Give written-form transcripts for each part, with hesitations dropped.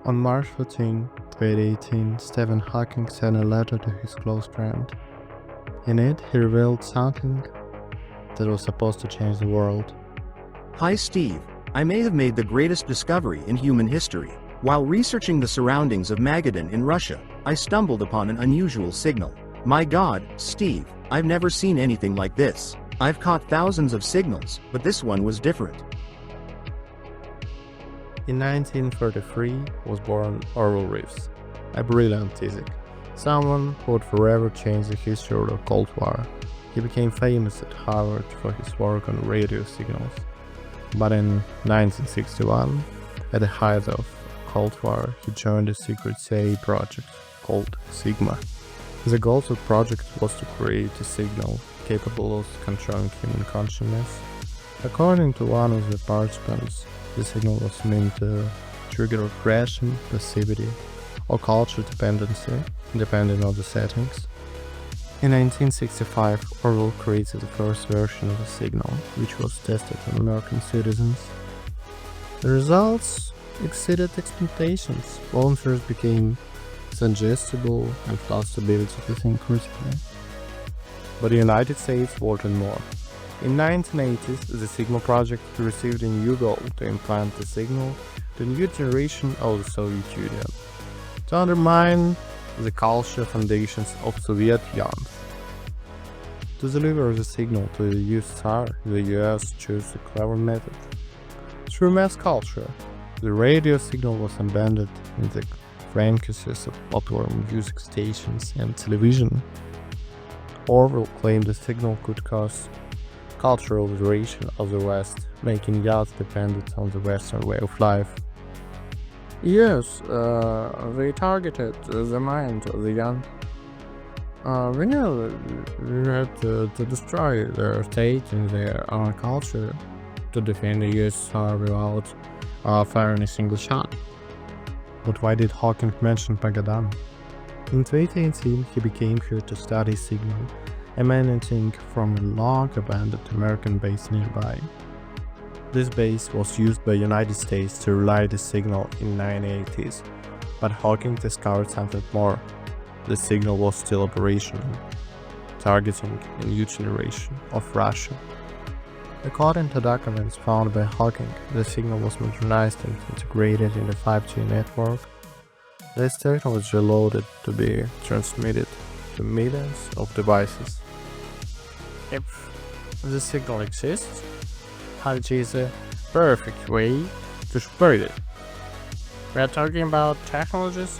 On March 14, 2018, Stephen Hawking sent a letter to his close friend. In it, he revealed something that was supposed to change the world. Hi Steve, I may have made the greatest discovery in human history. While researching the surroundings of Magadan in Russia, I stumbled upon an unusual signal. My God, Steve, I've never seen anything like this. I've caught thousands of signals, but this one was different. In 1933 was born Orville Reeves, a brilliant physicist, someone who would forever change the history of the Cold War. He became famous at Harvard for his work on radio signals. But in 1961, at the height of the Cold War, he joined a secret CIA project called Sigma. The goal of the project was to create a signal capable of controlling human consciousness. According to one of the participants, the signal was meant to trigger aggression, passivity, or culture dependency, depending on the settings. In 1965, Orwell created the first version of the signal, which was tested on American citizens. The results exceeded expectations. Volunteers became suggestible and lost the ability to think critically. But the United States wanted more. In 1980s, the Sigma project received a new goal to implant the signal to a new generation of the Soviet Union, to undermine the cultural foundations of Soviet youth. To deliver the signal to the USSR, the US chose a clever method. Through mass culture, the radio signal was embedded in the franchises of popular music stations and television. Orwell claimed the signal could cause cultural liberation of the West, making youth dependent on the Western way of life. Yes, they targeted the mind of the young. We knew we had to destroy their state and their culture to defend the USSR without firing a single shot. But why did Hawking mention Magadan? In 2018, he became here to study signal, emanating from a long-abandoned American base nearby. This base was used by the United States to relay the signal in the 1980s, but Hawking discovered something more. The signal was still operational, targeting a new generation of Russia. According to documents found by Hawking, the signal was modernized and integrated in the 5G network. This technology allowed it to be transmitted to millions of devices. If the signal exists, 5G is a perfect way to spread it. We are talking about technologies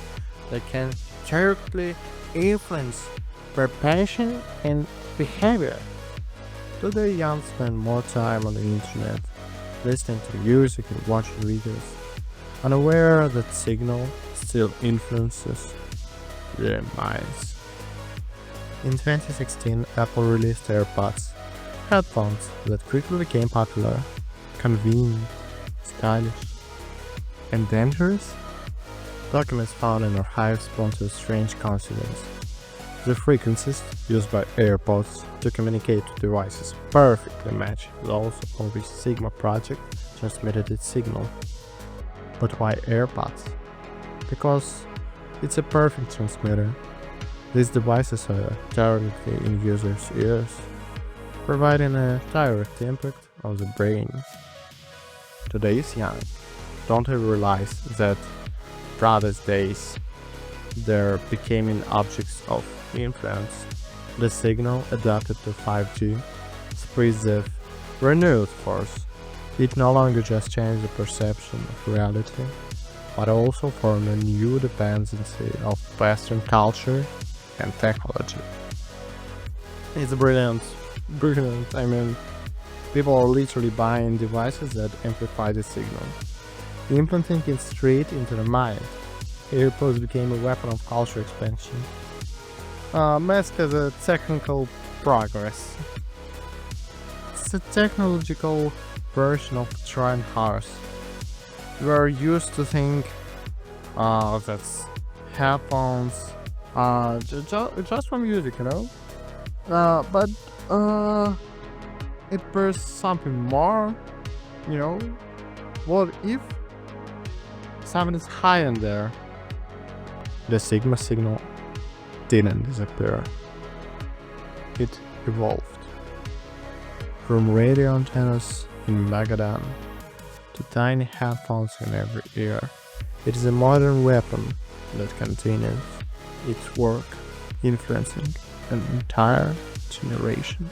that can directly influence perception and behavior. Today, young spend more time on the internet, listening to music and watching videos, unaware that signal still influences their minds. In 2016, Apple released AirPods, headphones that quickly became popular, convenient, stylish, and dangerous. Documents found in archives point to a strange coincidence. The frequencies used by AirPods to communicate to devices perfectly match those on which Sigma project transmitted its signal. But why AirPods? Because it's a perfect transmitter. These devices are directly in users' ears, providing a direct impact on the brain. Today's young don't even realize that these days they're becoming objects of influence. The signal adapted to 5G spreads the renewed force. It no longer just changed the perception of reality, but also formed a new dependency of Western culture and technology. It's brilliant. I mean, people are literally buying devices that amplify the signal, implanting it straight into the mind. AirPods became a weapon of culture expansion, masked as a technical progress. It's a technological version of Trojan horse. We are used to think that's headphones, just for music, but it bears something more, What if something is high in there. The Sigma signal didn't disappear. It evolved. From radio antennas in Magadan to tiny headphones in every ear, it is a modern weapon that continues its work, influencing an entire generation.